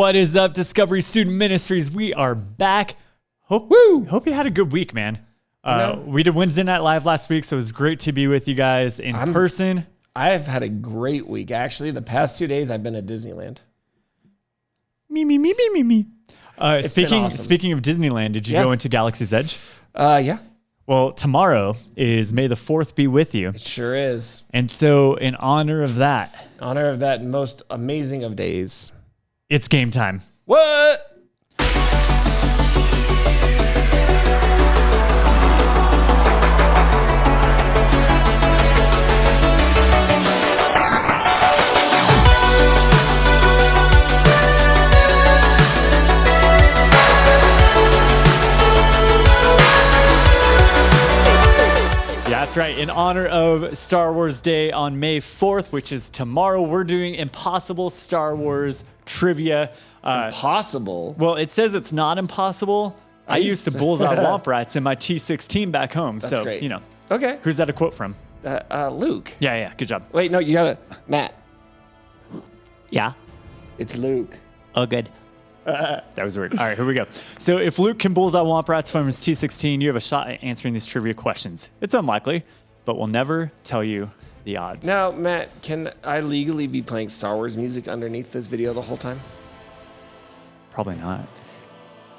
What is up, Discovery Student Ministries? We are back. Hope you had a good week, man. We did Wednesday Night Live last week, so it was great to be with you guys in person. I've had a great week. Actually, the past 2 days I've been at Disneyland. Me. Speaking of Disneyland, did you go into Galaxy's Edge? Yeah. Well, tomorrow is May the 4th be with you. It sure is. And so in honor of that Most amazing of days. It's game time. What? That's right. In honor of Star Wars Day on May 4th, which is tomorrow, we're doing impossible Star Wars trivia. Impossible? Well, it says it's not impossible. I used to bullseye womp rats in my T16 back home. That's so, great. you know. Okay. Who's that a quote from? Luke. Yeah. Good job. Wait, no, you gotta. Matt. Yeah. It's Luke. Oh, good. That was weird. All right, here we go. So if Luke can bullseye womp rats from his T16, you have a shot at answering these trivia questions. It's unlikely, but we'll never tell you the odds. Now, Matt, can I legally be playing Star Wars music underneath this video the whole time? Probably not.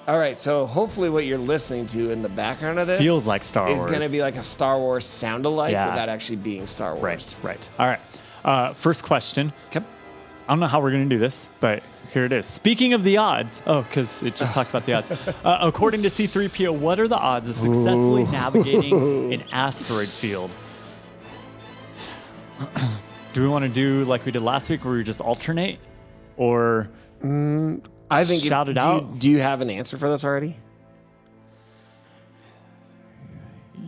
All right, so hopefully what you're listening to in the background of this feels like Star Wars. Is going to be like a Star Wars sound-alike without actually being Star Wars. Right. All right. First question. Okay. I don't know how we're going to do this, but here it is. Speaking of the odds, because it just talked about the odds. According to C-3PO, what are the odds of successfully navigating an asteroid field? Do we want to do like we did last week where we just alternate? Or I think shout it out? Do you have an answer for this already?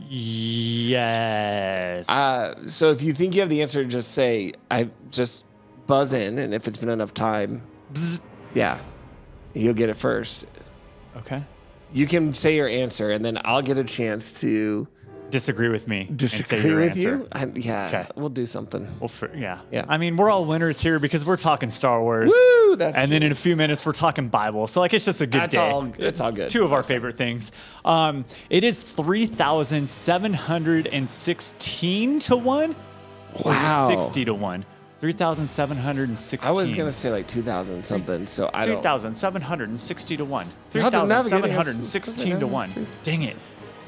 Yes. So if you think you have the answer, just say, I just buzz in, and if it's been enough time, yeah, you'll get it first. Okay. You can say your answer, and then I'll get a chance to disagree with me. Disagree and say your with answer. you? Okay. We'll do something. Yeah. Yeah. I mean, we're all winners here because we're talking Star Wars. Woo! That's and true. then in a few minutes, we're talking Bible. So, like, it's just a good day. It's all good. Two of our favorite things. It is 3,716 to 1. Wow. 60 to 1. 3,716. I was going to say like 2,000 something, so I don't. 3,760 to 1. How's it navigating? 3,716 to 1. Dang it.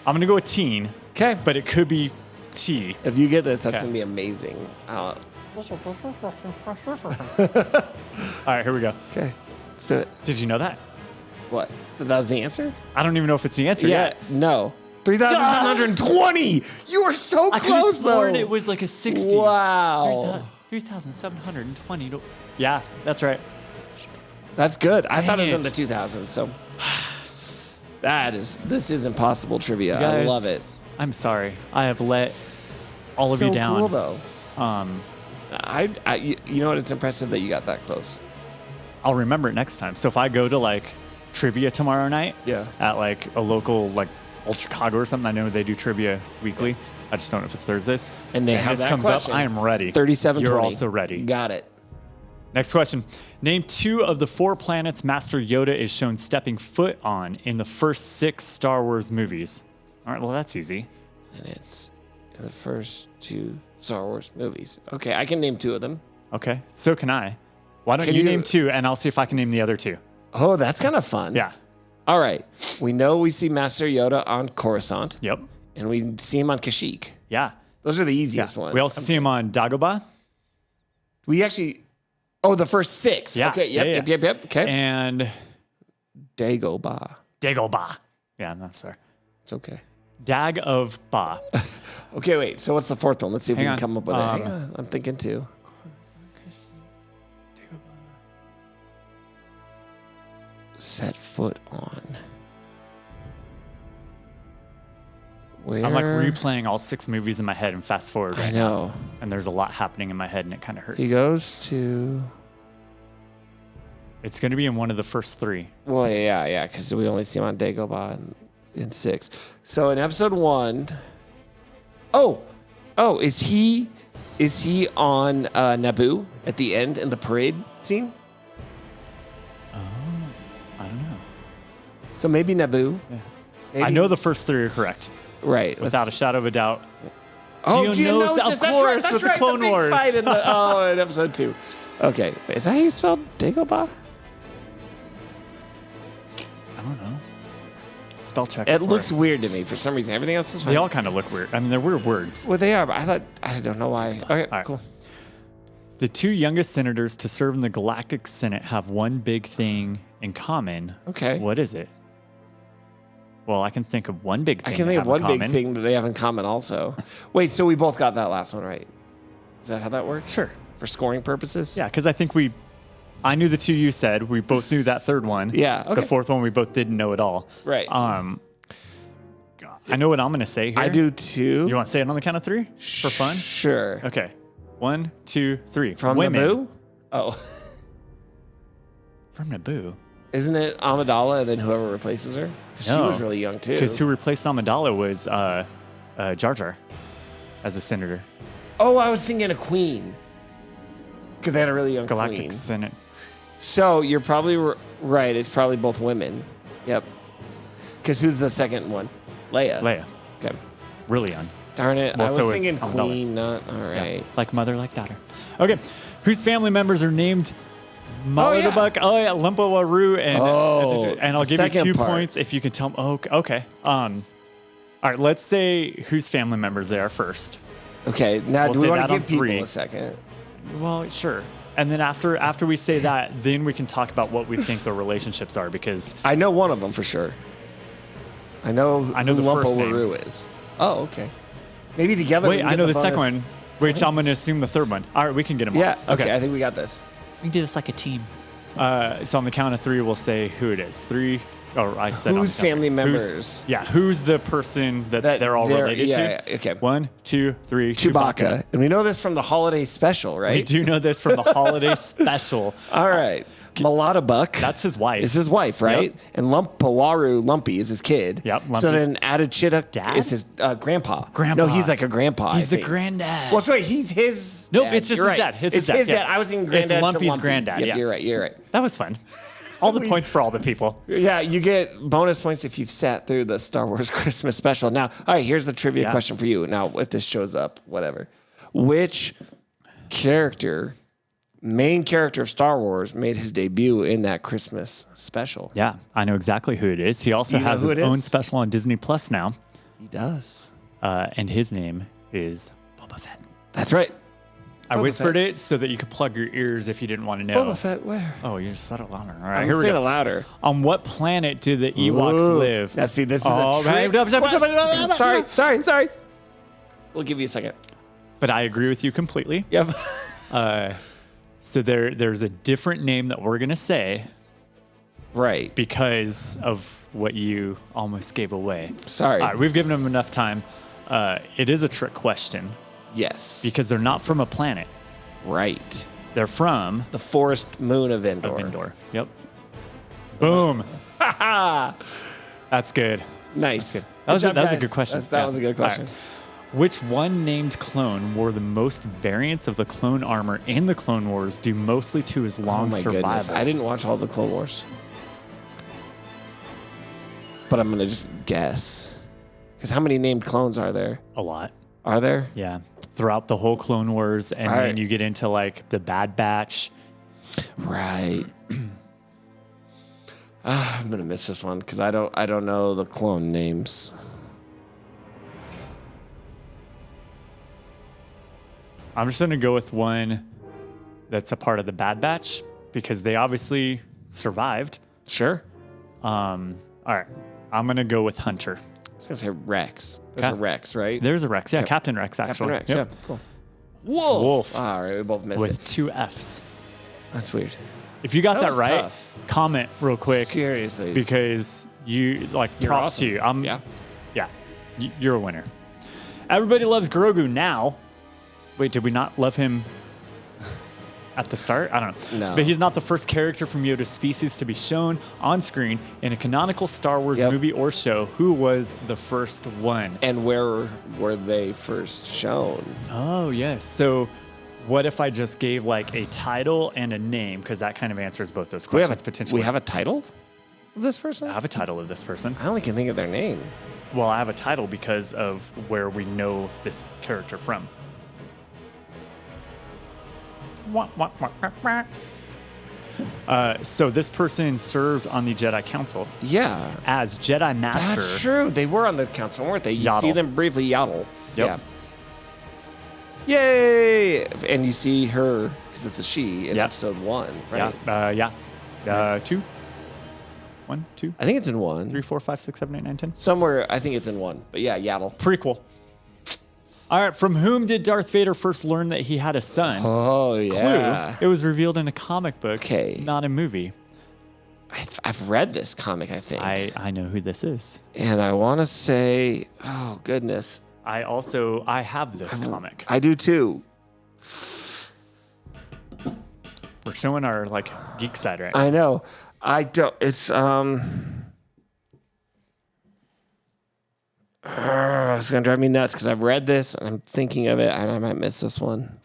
I'm going to go with teen. Okay. But it could be T. If you get this, that's going to be amazing. All right, here we go. Okay. Let's do it. Did you know that? What? That was the answer? I don't even know if it's the answer yet. No. 3,720. You are so I close, though. It was like a 60. Wow. 3,720 to... Yeah, that's right. That's good. I Dang thought it was in it. the 2000s, so... This is impossible trivia. Guys, I love it. I'm sorry. I have let all of so you down. Cool, though. You know what? It's impressive that you got that close. I'll remember it next time. So if I go to like trivia tomorrow night at like a local like Old Chicago or something, I know they do trivia weekly. I just don't know if it's Thursdays. And have this that comes question. up, I am ready. 3720. You're also ready. Got it. Next question. Name 2 of the 4 planets Master Yoda is shown stepping foot on in the first 6 Star Wars movies. All right, well, that's easy. And it's the first 2 Star Wars movies. Okay, I can name 2 of them. Okay, so can I. Why don't you name 2, and I'll see if I can name the other 2. Oh, that's kind of fun. Yeah. All right. We know we see Master Yoda on Coruscant. Yep. And we see him on Kashyyyk. Yeah. Those are the easiest ones. We also see him on Dagobah. We actually... Oh, the first 6. Yeah. Okay, yep. Okay. And... Dagobah. Yeah, no, sorry. It's okay. Dag of Ba. Okay, wait. So what's the 4th one? Let's see if we can come up with it. Hang Hang on. I'm thinking too. Set foot on. Where? I'm like replaying all 6 movies in my head and fast forward. I know. And there's a lot happening in my head and it kind of hurts. He goes to... It's going to be in one of the first 3. Well, yeah, because we only see him on Dagobah in 6. So in episode 1... Oh, is he on Naboo at the end in the parade scene? Oh. So maybe Naboo. Yeah. Maybe, I know the first three are correct, right. without a shadow of a doubt. Oh, Geonosis, of course, that's with the right, Clone big Wars. Fight in in episode 2. Okay, is that how you spell Dagobah? I don't know. Spell check. It for looks us. weird to me for some reason. Everything else is fine. They all kind of look weird. I mean, they're weird words. Well, they are, but I don't know why. Okay, right. cool. The two youngest senators to serve in the Galactic Senate have one big thing in common. Okay. What is it? Well, I can think of one big thing. I can they think of have in one big common. thing that they have in common also. Wait, so we both got that last one right? Is that how that works? Sure. For scoring purposes? Yeah, because I think I knew the two you said. We both knew that third one. Yeah, okay. The fourth one we both didn't know at all. Right. I know what I'm going to say here. I do too. You want to say it on the count of 3 for fun? Sure. Okay. 1, 2, 3. From Women. Naboo? Oh. From Naboo. Isn't it Amidala and then whoever replaces her? Because she No. was really young too. Because who replaced Amidala was Jar Jar as a senator. Oh, I was thinking a queen. Because they had a really young Galactic queen. Senate. So you're probably right. It's probably both women. Yep. Because who's the second one? Leia. Leia. Okay. Really young. Darn it. Well, I was so is thinking Amidala. queen, not. All right. Yeah. Like mother, like daughter. Okay. Whose family members are named Maladabuck? Oh, yeah. Lumpawaru. And I'll the give you 2 second part. points if you can tell me. Oh, okay. All right. Let's say whose family members they are first. Okay. Now, We'll do we say want that to on give people 3. a second? Well, sure. And then after we say that, then we can talk about what we think the relationships are because I know one of them for sure. I know the who first Lumpawaru is. Oh, okay. Maybe together. we wait, can I get know the second bonus one, which I'm points. going to assume the third one. All right, we can get them Yeah. all. Okay. I think we got this. We can do this like a team. So on the count of 3, we'll say who it is. 3. Oh, I said on the Whose count of family 3. members? Who's the person that they're all related yeah, to? okay. 1, 2, 3. Chewbacca. And we know this from the holiday special, right? We do know this from the holiday special. All right. Maladabuck. That's his wife. Is his wife, right? Yep. And Lumpawaru, Lumpy, is his kid. Yep, So Lumpy. then Adachita Dad? is his grandpa. Grandpa. No, he's like a grandpa. He's I the think. granddad. Well, sorry, he's his. Nope, dad. it's just You're his right. dad. It's It's his his dad, dad. yeah. I was thinking It's granddad. to Lumpy's Lumpy. granddad, Yep, yeah. You're right. You're right. That was fun. All the points for all the people. Yeah, you get bonus points if you've sat through the Star Wars Christmas special. Now, all right, here's the trivia question for you. Now, if this shows up, whatever. Which main character of Star Wars made his debut in that Christmas special? Yeah, I know exactly who it is. He also You know has who his it own is? special on Disney Plus now, He does. and his name is Boba Fett. That's right. I Boba whispered Fett. it so that you could plug your ears if you didn't want to know. Boba Fett, where? Oh, you just said it louder. All right, I'm here we saying it go. louder. On what planet do the Ewoks live? Now, see, this is Oh, a trick right. question. Sorry. We'll give you a second. But I agree with you completely. Yep. So there's a different name that we're gonna say Right. because of what you almost gave away. Sorry. All right, we've given them enough time. It is a trick question Yes. because they're not from a planet. Right. They're from The forest moon of Endor. Endor. Yep. Boom. That's good. Nice. Good. That was a good question. That Yeah. was a good All right. question. Which one named clone wore the most variants of the clone armor in the Clone Wars due mostly to his long Oh my survival? goodness. I didn't watch all the Clone Wars. But I'm going to just guess. Because how many named clones are there? A lot. Are there? Yeah. Throughout the whole Clone Wars, and All then right. you get into like the Bad Batch. Right. I'm going to miss this one because I don't know the clone names. I'm just gonna go with one that's a part of the Bad Batch because they obviously survived. Sure. All right. I'm gonna go with Hunter. I was going to say Rex. There's Okay. a Rex, right? There's a Rex. Yeah, Okay. Captain Rex actually. Captain Rex, Yep. yeah. Cool. Wolf. Wolf. All right, we both missed With it. 2 F's. That's weird. If you got That that, was right, tough. comment real quick Seriously. because you You're props awesome. to you. Yeah. You're a winner. Everybody loves Grogu now. Wait, did we not love him at the start? I don't know. No. But he's not the first character from Yoda's species to be shown on screen in a canonical Star Wars Yep. movie or show. Who was the first one? And where were they first shown? Oh, yes. So what if I just gave like a title and a name? Because that kind of answers both those questions potentially. We have a title? of this person? I have a title of this person. I only can think of their name. Well, I have a title because of where we know this character from. So this person served on the Jedi Council Yeah. as Jedi Master. That's true. They were on the council, weren't they? You Yaddle. see them briefly yaddle. Yep. Yeah. Yay! And you see her, because it's a she, in Yep. episode 1, right? Yeah. 2. 1, 2, I think it's in 1. 3, 4, 5, 6, 7, 8, 9, 10. Somewhere, I think it's in 1. But yeah, yaddle. Prequel. All right. From whom did Darth Vader first learn that he had a son? Oh, yeah. Clue. It was revealed in a comic book, Okay. not a movie. I've read this comic, I think. I know who this is. And I want to say, oh, goodness. I have this comic. I do too. We're showing our geek side right now. I know. I don't. It's it's gonna drive me nuts because I've read this and I'm thinking of it and I might miss this one.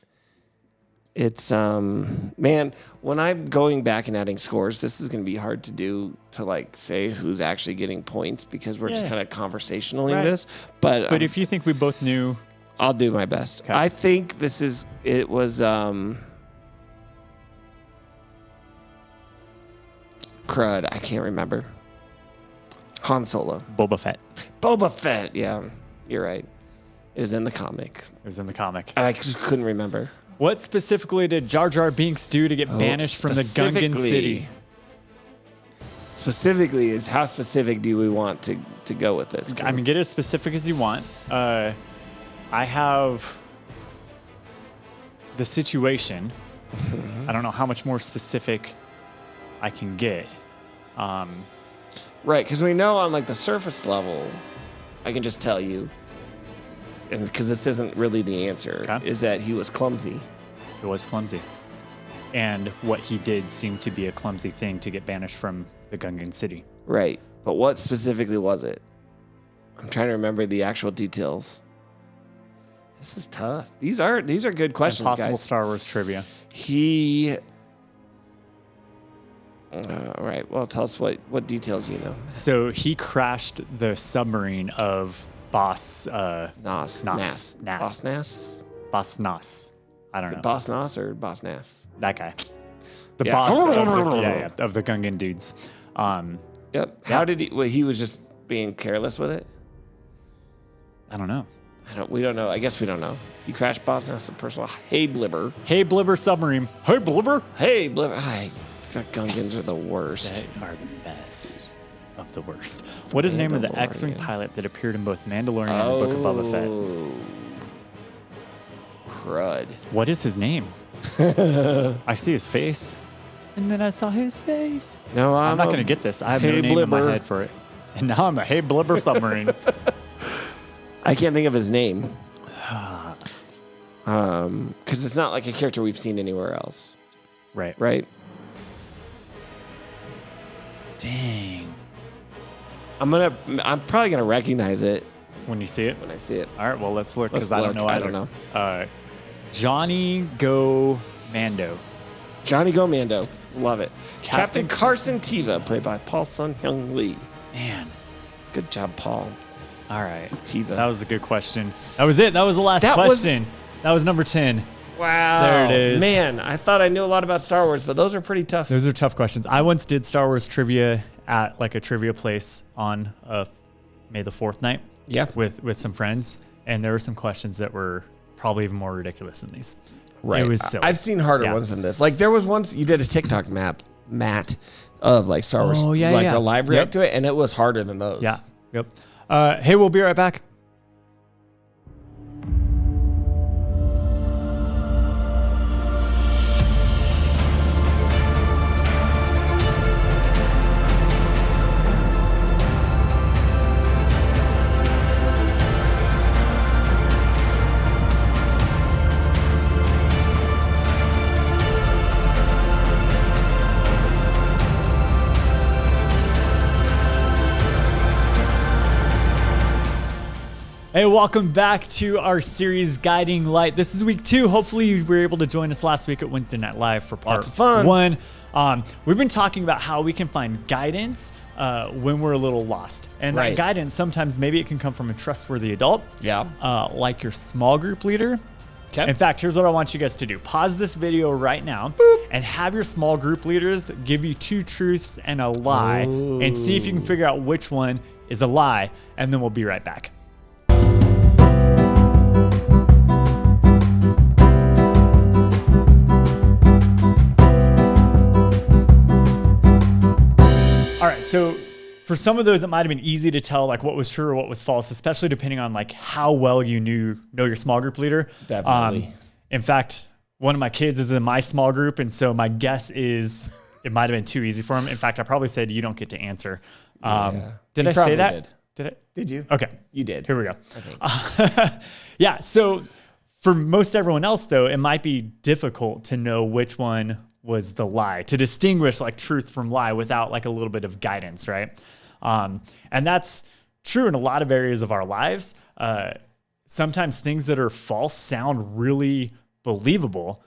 It's man, when I'm going back and adding scores, this is gonna be hard to do to say who's actually getting points because we're just kind of conversationally Right. this. But if you think we both knew, I'll do my best. Okay. I think it was crud. I can't remember. Han Solo. Boba Fett. Boba Fett. Yeah, you're right. It was in the comic. It was in the comic. And I just couldn't remember. What specifically did Jar Jar Binks do to get banished from the Gungan city? Specifically is how specific do we want to go with this? I mean, get as specific as you want. I have the situation. I don't know how much more specific I can get. Right, because we know on the surface level, I can just tell you, and because this isn't really the answer, Okay. is that he was clumsy. It was clumsy. And what he did seemed to be a clumsy thing to get banished from the Gungan city. Right, but what specifically was it? I'm trying to remember the actual details. This is tough. These are good questions, Impossible guys. Star Wars trivia. He. All right. Well, tell us what details you know. So he crashed the submarine of Boss Nas. Nas. Boss Nas. Boss Nas. I don't know. Boss Nas or Boss Nas? That guy. The Yeah. boss of the Gungan dudes. Yep. How did he? Well, he was just being careless with it. I don't know. We don't know. I guess we don't know. You crashed Boss Nas, the personal. Hey, Blibber. Hey, Blibber submarine. Hey, Blibber. Hey, Blibber. The Gungans are the worst. They are the best of the worst. What is the name of the X-Wing pilot that appeared in both Mandalorian and the Book of Boba Fett? Crud. What is his name? I see his face. And then I saw his face. No, I'm not going to get this. I have no Hey, name in my Blibber. head for it. And now I'm a Hey Blibber submarine. I can't think of his name. Because it's not like a character we've seen anywhere else. Right. Right? Dang. I'm probably gonna recognize it When you see it? when I see it. All right, well, let's look because Let's I don't look. know I either. don't know. Johnny Go Mando. Johnny Go Mando. Love it. Captain Captain Carson Teva, played by Paul Sun-Hyung Lee. Man. Good job, Paul. All right. Teva. That was a good question. That was it. That was the last That was- question. That was number 10. Wow. There it is. Man, I thought I knew a lot about Star Wars, but those are pretty tough. Those are tough questions. I once did Star Wars trivia at a trivia place on May the 4th night. Yeah. With some friends, and there were some questions that were probably even more ridiculous than these. Right. It was silly. I've seen harder Yeah. ones than this. There was once you did a TikTok Matt, of Star Wars. Oh, yeah, yeah. A live react to it, and it was harder than those. Yeah. Yep. Hey, we'll be right back. Hey, welcome back to our series Guiding Light. This is week 2. Hopefully you were able to join us last week at Wednesday Night Live for part Lots of fun. 1. We've been talking about how we can find guidance when we're a little lost. And Right. that guidance, sometimes maybe it can come from a trustworthy adult, like your small group leader. Okay. In fact, here's what I want you guys to do. Pause this video right now and have your small group leaders give you 2 truths and a lie and see if you can figure out which one is a lie. And then we'll be right back. All right, so for some of those, it might have been easy to tell like what was true or what was false, especially depending on like how well you know your small group leader. Definitely. In fact, one of my kids is in my small group, and so my guess is it might have been too easy for him. In fact, I probably said you don't get to answer. Did I say that? Did you? Okay, You did. here we go. Okay. Yeah, so for most everyone else, though, it might be difficult to know which one was the lie, to distinguish like truth from lie without like a little bit of guidance, right? And that's true in a lot of areas of our lives. Sometimes things that are false sound really believable.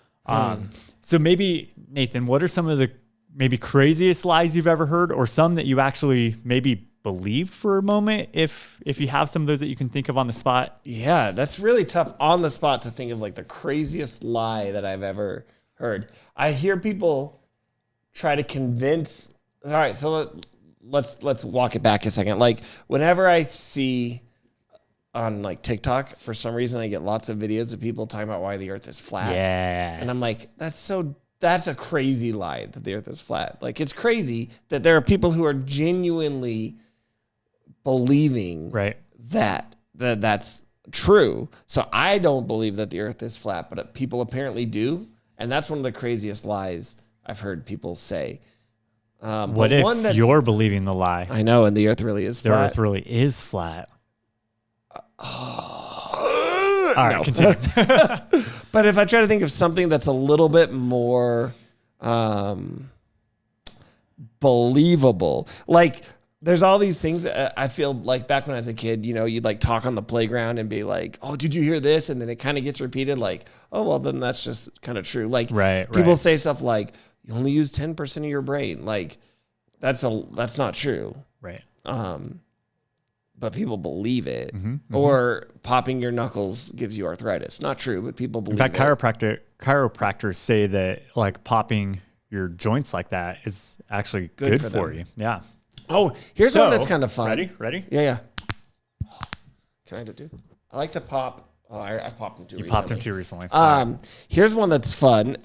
So maybe, Nathan, what are some of the maybe craziest lies you've ever heard, or some that you actually maybe believed for a moment, if you have some of those that you can think of on the spot? Yeah, that's really tough on the spot to think of like the craziest lie that I've ever heard. I hear people try to convince. All right, so let's walk it back a second. Like whenever I see on like TikTok, for some reason I get lots of videos of people talking about why the earth is flat. Yeah. And I'm like, that's a crazy lie that the earth is flat. Like it's crazy that there are people who are genuinely believing Right. that's true. So I don't believe that the earth is flat, but people apparently do. And that's one of the craziest lies I've heard people say. What if you're believing the lie? I know, and the earth really is The flat. earth really is flat. All right, continue. But if I try to think of something that's a little bit more believable, like there's all these things that I feel like back when I was a kid, you know, you'd like talk on the playground and be like, oh, did you hear this? And then it kind of gets repeated like, oh, well, then that's just kind of true. Like people say stuff like, you only use 10% of your brain. Like that's not true. Right. But people believe it. Or popping your knuckles gives you arthritis. Not true, but people believe it. In fact, chiropractors say that like popping your joints like that is actually good for you. Yeah. Oh, here's one that's kind of fun. Ready? Yeah. Can I do it? I like to pop. Oh, I popped them too recently. You popped them too recently. Here's one that's fun.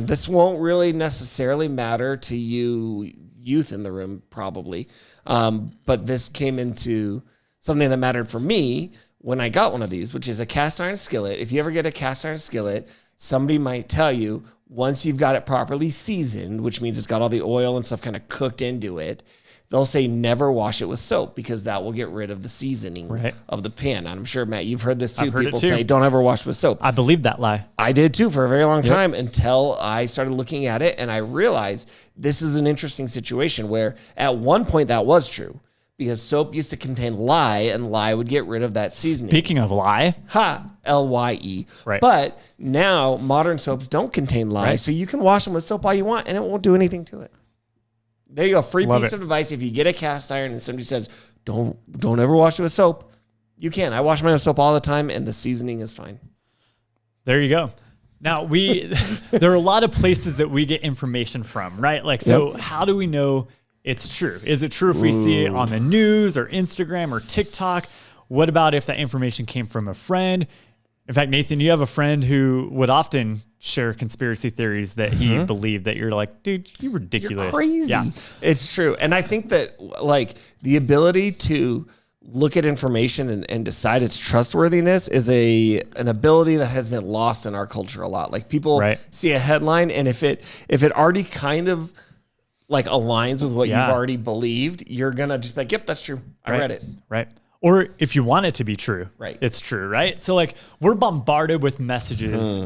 This won't really necessarily matter to you youth in the room, probably. But this came into something that mattered for me when I got one of these, which is a cast iron skillet. If you ever get a cast iron skillet, somebody might tell you once you've got it properly seasoned, which means it's got all the oil and stuff kind of cooked into it, they'll say never wash it with soap because that will get rid of the seasoning of the pan. And I'm sure, Matt, you've heard this too. I've heard People it too. say don't ever wash with soap. I believe that lie. I did too for a very long time until I started looking at it and I realized this is an interesting situation where at one point that was true because soap used to contain lye and lye would get rid of that seasoning. Speaking of lye. L-Y-E. Right. But now modern soaps don't contain lye, so you can wash them with soap all you want and it won't do anything to it. There you go. Free piece of advice. If you get a cast iron and somebody says, don't ever wash it with soap, you can. I wash mine with soap all the time and the seasoning is fine. There you go. Now there are a lot of places that we get information from, right? Like, so how do we know it's true? Is it true if we see it on the news or Instagram or TikTok? What about if that information came from a friend? In fact, Nathan, you have a friend who would often share conspiracy theories that he believed that you're like, dude, you're ridiculous. You're crazy. Yeah. It's true. And I think that like the ability to look at information and decide its trustworthiness is an ability that has been lost in our culture a lot. Like people see a headline and if it already kind of like aligns with what you've already believed, you're going to just be like, yep, that's true. I read it. Right. Or if you want it to be true, it's true, right? So like we're bombarded with messages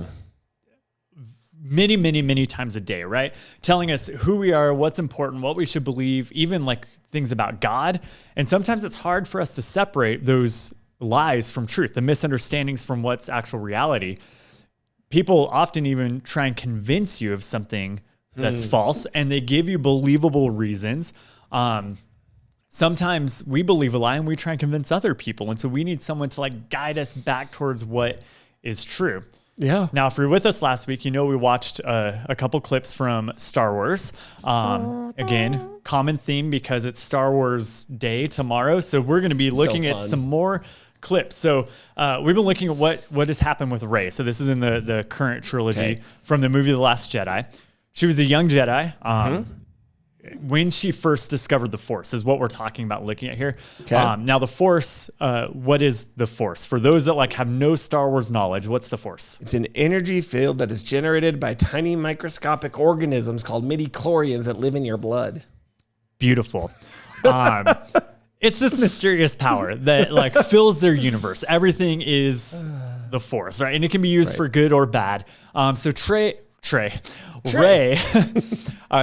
many, many, many times a day, right? Telling us who we are, what's important, what we should believe, even like things about God. And sometimes it's hard for us to separate those lies from truth, the misunderstandings from what's actual reality. People often even try and convince you of something that's false, and they give you believable reasons. sometimes we believe a lie and we try and convince other people. And so we need someone to like guide us back towards what is true. Yeah. Now, if you were with us last week, you know we watched a couple clips from Star Wars. Again, common theme because it's Star Wars Day tomorrow. So we're going to be looking at some more clips. So we've been looking at what has happened with Rey. So this is in the current trilogy from the movie The Last Jedi. She was a young Jedi. When she first discovered the Force is what we're talking about looking at here. Okay. Now the Force, what is the Force? For those that like have no Star Wars knowledge, what's the Force? It's an energy field that is generated by tiny microscopic organisms called midichlorians that live in your blood. Beautiful. It's this mysterious power that like fills their universe. Everything is the Force, right? And it can be used for good or bad. So Rey.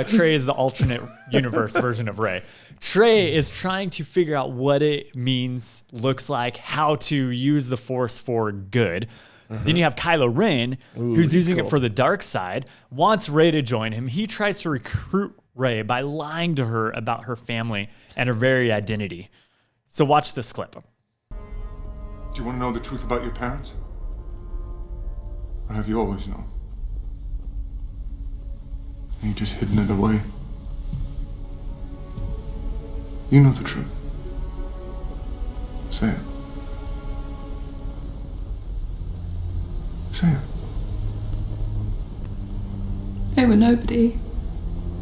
Trey is the alternate universe version of Rey. Trey is trying to figure out what it means, looks like, how to use the Force for good. Then you have Kylo Ren, who's using it for the dark side, wants Rey to join him. He tries to recruit Rey by lying to her about her family and her very identity. So watch this clip. Do you want to know the truth about your parents? Or have you always known? You just hidden it away. You know the truth. Say it. Say it. They were nobody.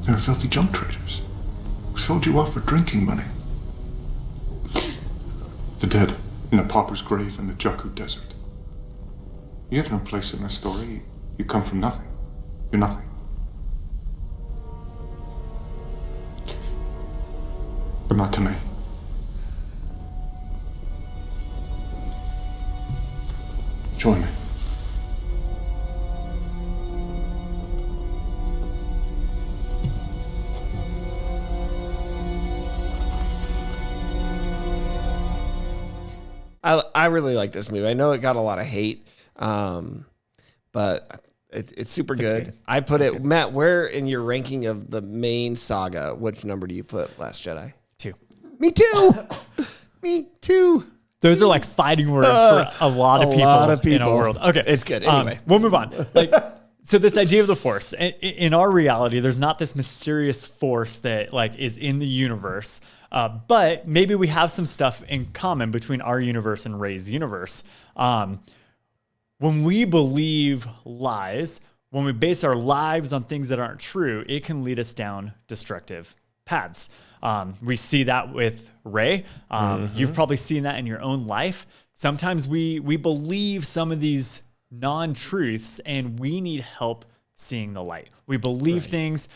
They were filthy junk traders who sold you off for drinking money. The dead in a pauper's grave in the Jakku Desert. You have no place in this story. You come from nothing. You're nothing. But not to me. Join me. I really like this movie. I know it got a lot of hate, but it's super good. I put it, Matt, where in your ranking of the main saga, which number do you put Last Jedi? 2. Me too. Me too. Those are like fighting words for a lot of people in our world. Okay. It's good. Anyway. We'll move on. So this idea of the Force, in our reality, there's not this mysterious force that like is in the universe, but maybe we have some stuff in common between our universe and Rey's universe. When we believe lies, when we base our lives on things that aren't true, it can lead us down destructive paths. We see that with Rey. You've probably seen that in your own life. Sometimes we believe some of these non-truths and we need help seeing the light. We believe things.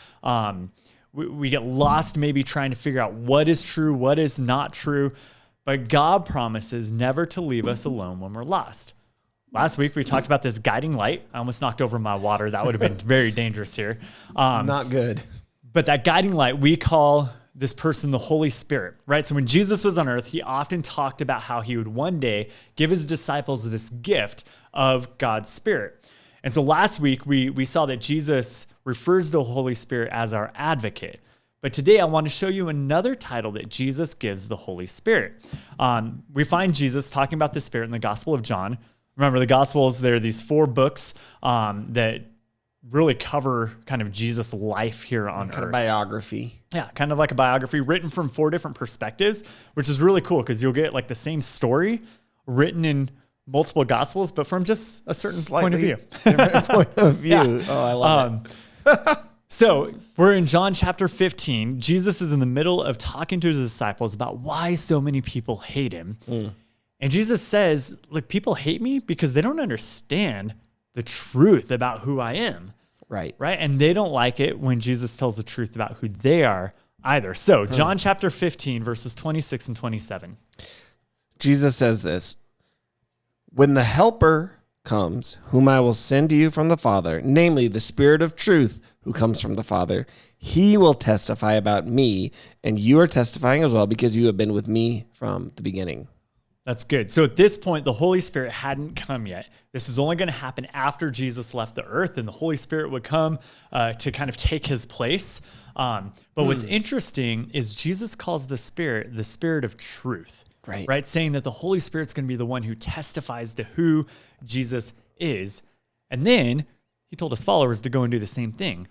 We get lost maybe trying to figure out what is true, what is not true. But God promises never to leave us alone when we're lost. Last week, we talked about this guiding light. I almost knocked over my water. That would have been very dangerous here. Not good. But that guiding light, we call this person the Holy Spirit, right? So when Jesus was on earth, he often talked about how he would one day give his disciples this gift of God's Spirit. And so last week, we saw that Jesus refers to the Holy Spirit as our advocate. But today, I want to show you another title that Jesus gives the Holy Spirit. We find Jesus talking about the Spirit in the Gospel of John. Remember, the Gospels, there are these 4 books that really cover kind of Jesus' life here on earth. Kind of biography. Yeah, kind of like a biography written from 4 different perspectives, which is really cool because you'll get like the same story written in multiple Gospels, but from just a certain point of view. Different point of view. Yeah. Oh, I love it. So we're in John chapter 15. Jesus is in the middle of talking to his disciples about why so many people hate him. And Jesus says, look, people hate me because they don't understand the truth about who I am. Right. And they don't like it when Jesus tells the truth about who they are either. So John chapter 15, verses 26 and 27. Jesus says this, when the Helper comes, whom I will send to you from the Father, namely the Spirit of truth who comes from the Father, he will testify about me, and you are testifying as well because you have been with me from the beginning. That's good. So at this point, the Holy Spirit hadn't come yet. This is only going to happen after Jesus left the earth, and the Holy Spirit would come to kind of take his place. But what's interesting is Jesus calls the Spirit of truth, right? Saying that the Holy Spirit's going to be the one who testifies to who Jesus is. And then he told his followers to go and do the same thing,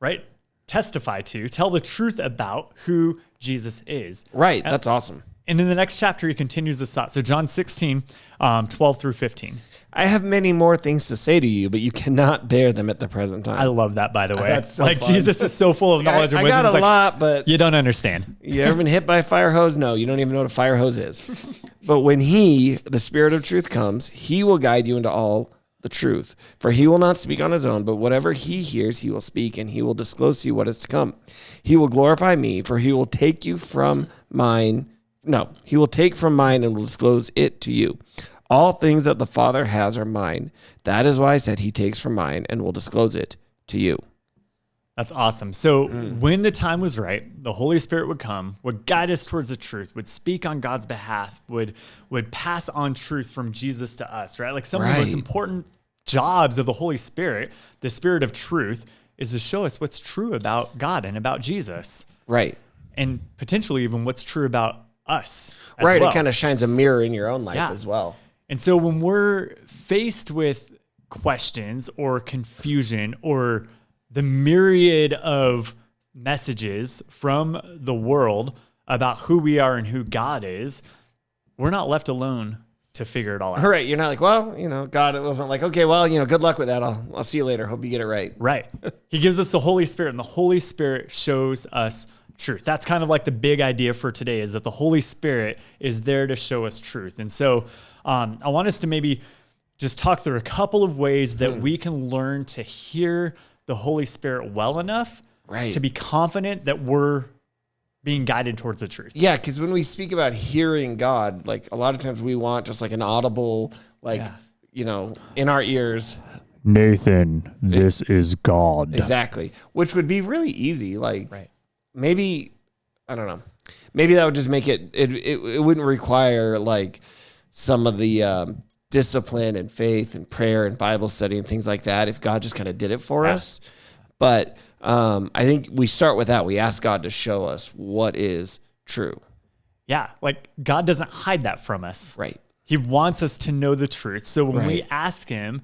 right? Tell the truth about who Jesus is. Right. That's awesome. And in the next chapter, he continues this thought. So John 16, 12 through 15. I have many more things to say to you, but you cannot bear them at the present time. I love that, by the way. That's so like fun. Jesus is so full of knowledge and I wisdom. got a It's lot, but you don't understand. you ever been hit by a fire hose? No, you don't even know what a fire hose is. But when he, the Spirit of truth, comes, he will guide you into all the truth. For he will not speak on his own, but whatever he hears, he will speak, and he will disclose to you what is to come. He will glorify me, for he will take from mine and will disclose it to you. All things that the Father has are mine. That is why I said he takes from mine and will disclose it to you. That's awesome. So when the time was right, the Holy Spirit would come, would guide us towards the truth, would speak on God's behalf, would pass on truth from Jesus to us, right? Like some of the most important jobs of the Holy Spirit, the Spirit of truth, is to show us what's true about God and about Jesus. Right. And potentially even what's true about us. Right. Well. It kind of shines a mirror in your own life as well. And so when we're faced with questions or confusion or the myriad of messages from the world about who we are and who God is, we're not left alone to figure it all out. Right. You're not like, well, God, it wasn't like, okay, well, good luck with that. I'll see you later. Hope you get it right. Right. He gives us the Holy Spirit, and the Holy Spirit shows us truth. That's kind of like the big idea for today, is that the Holy Spirit is there to show us truth. And so I want us to maybe just talk through a couple of ways that we can learn to hear the Holy Spirit well enough to be confident that we're being guided towards the truth. Yeah, because when we speak about hearing God, like a lot of times we want just like an audible, in our ears. Nathan, this is God. Exactly. Which would be really easy. Maybe, I don't know. Maybe that would just make it wouldn't require like some of the discipline and faith and prayer and Bible study and things like that if God just kind of did it for us. But I think we start with that. We ask God to show us what is true. Yeah, like God doesn't hide that from us. Right. He wants us to know the truth. So when we ask him,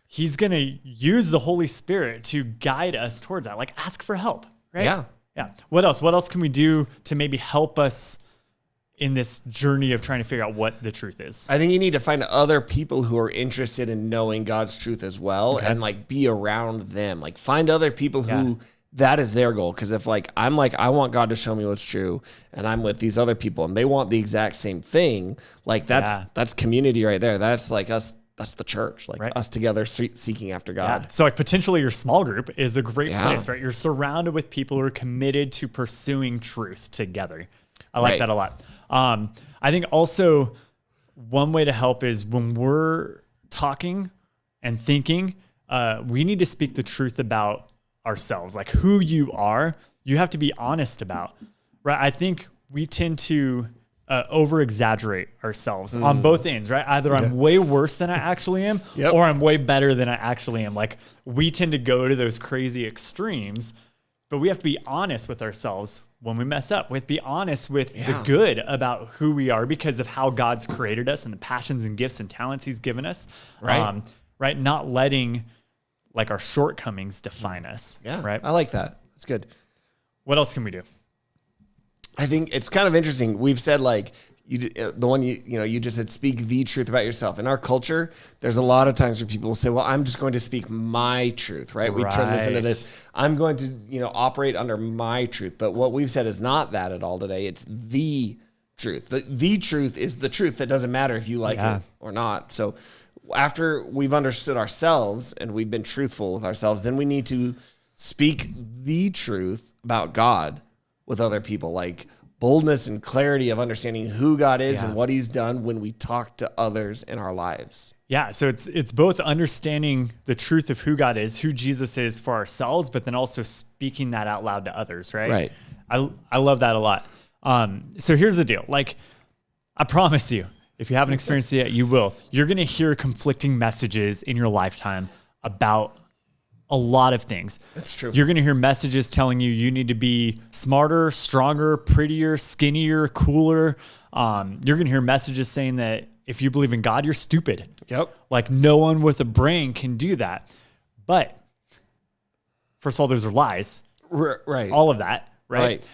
he's going to use the Holy Spirit to guide us towards that. Like ask for help, right? Yeah. Yeah. What else? What else can we do to maybe help us in this journey of trying to figure out what the truth is? I think you need to find other people who are interested in knowing God's truth as well, and like be around them. Like find other people who that is their goal. Because if I'm like, I want God to show me what's true, and I'm with these other people and they want the exact same thing, like that's community right there. That's like us. That's the church, like us together seeking after God. Yeah. So like potentially your small group is a great place, right? You're surrounded with people who are committed to pursuing truth together. I like that a lot. I think also one way to help is when we're talking and thinking, we need to speak the truth about ourselves, like who you are. You have to be honest about, right? I think we tend to over exaggerate ourselves on both ends, right? Either I'm way worse than I actually am, or I'm way better than I actually am. Like we tend to go to those crazy extremes, but we have to be honest with ourselves when we mess up. We have to be honest with the good about who we are because of how God's created us and the passions and gifts and talents he's given us. Right. Not letting like our shortcomings define us. Yeah. Right. I like that. That's good. What else can we do? I think it's kind of interesting. We've said like you just said speak the truth about yourself. In our culture, there's a lot of times where people will say, well, I'm just going to speak my truth, right? We turn this into this. I'm going to, operate under my truth. But what we've said is not that at all today. It's the truth. The truth is the truth. That doesn't matter if you like it or not. So after we've understood ourselves and we've been truthful with ourselves, then we need to speak the truth about God with other people, like boldness and clarity of understanding who God is and what he's done when we talk to others in our lives. Yeah. So it's both understanding the truth of who God is, who Jesus is for ourselves, but then also speaking that out loud to others. Right. I love that a lot. So here's the deal. Like I promise you, If you haven't experienced it yet, you will. You're going to hear conflicting messages in your lifetime about a lot of things. That's true. You're going to hear messages telling you need to be smarter, stronger, prettier, skinnier, cooler. You're going to hear messages saying that if you believe in God, you're stupid. Yep. Like no one with a brain can do that. But first of all, those are lies. Right. All of that. Right.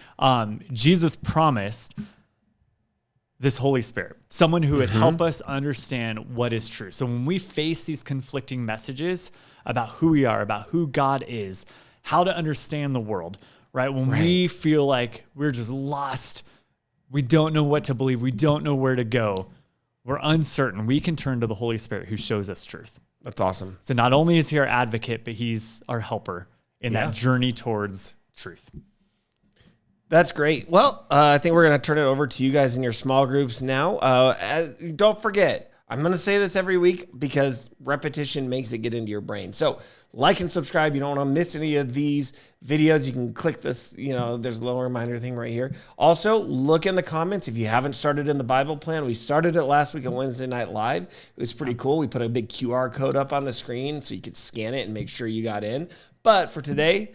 Jesus promised this Holy Spirit, someone who would help us understand what is true. So when we face these conflicting messages about who we are, about who God is, how to understand the world, right? When we feel like we're just lost, we don't know what to believe, we don't know where to go, we're uncertain, we can turn to the Holy Spirit who shows us truth. That's awesome. So not only is he our advocate, but he's our helper in that journey towards truth. That's great. Well, I think we're going to turn it over to you guys in your small groups now. Don't forget, I'm going to say this every week because repetition makes it get into your brain. So like and subscribe. You don't want to miss any of these videos. You can click this, there's a little reminder thing right here. Also, look in the comments. If you haven't started in the Bible plan, we started it last week on Wednesday Night Live. It was pretty cool. We put a big QR code up on the screen so you could scan it and make sure you got in. But for today,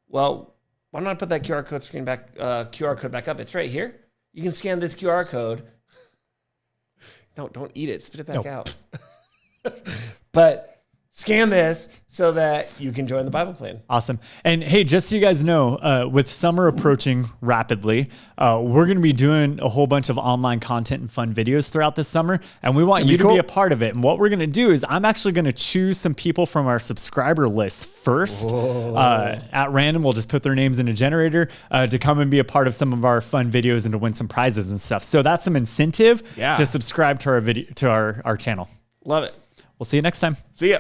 well, why don't I put that QR code back up? It's right here. You can scan this QR code. No, don't eat it. Spit it back out. But scan this so that you can join the Bible plan. Awesome. And hey, just so you guys know, with summer approaching rapidly, we're going to be doing a whole bunch of online content and fun videos throughout this summer. And we want you to be a part of it. And what we're going to do is I'm actually going to choose some people from our subscriber list first. At random, we'll just put their names in a generator to come and be a part of some of our fun videos and to win some prizes and stuff. So that's some incentive to subscribe to our video, to our channel. Love it. We'll see you next time. See ya.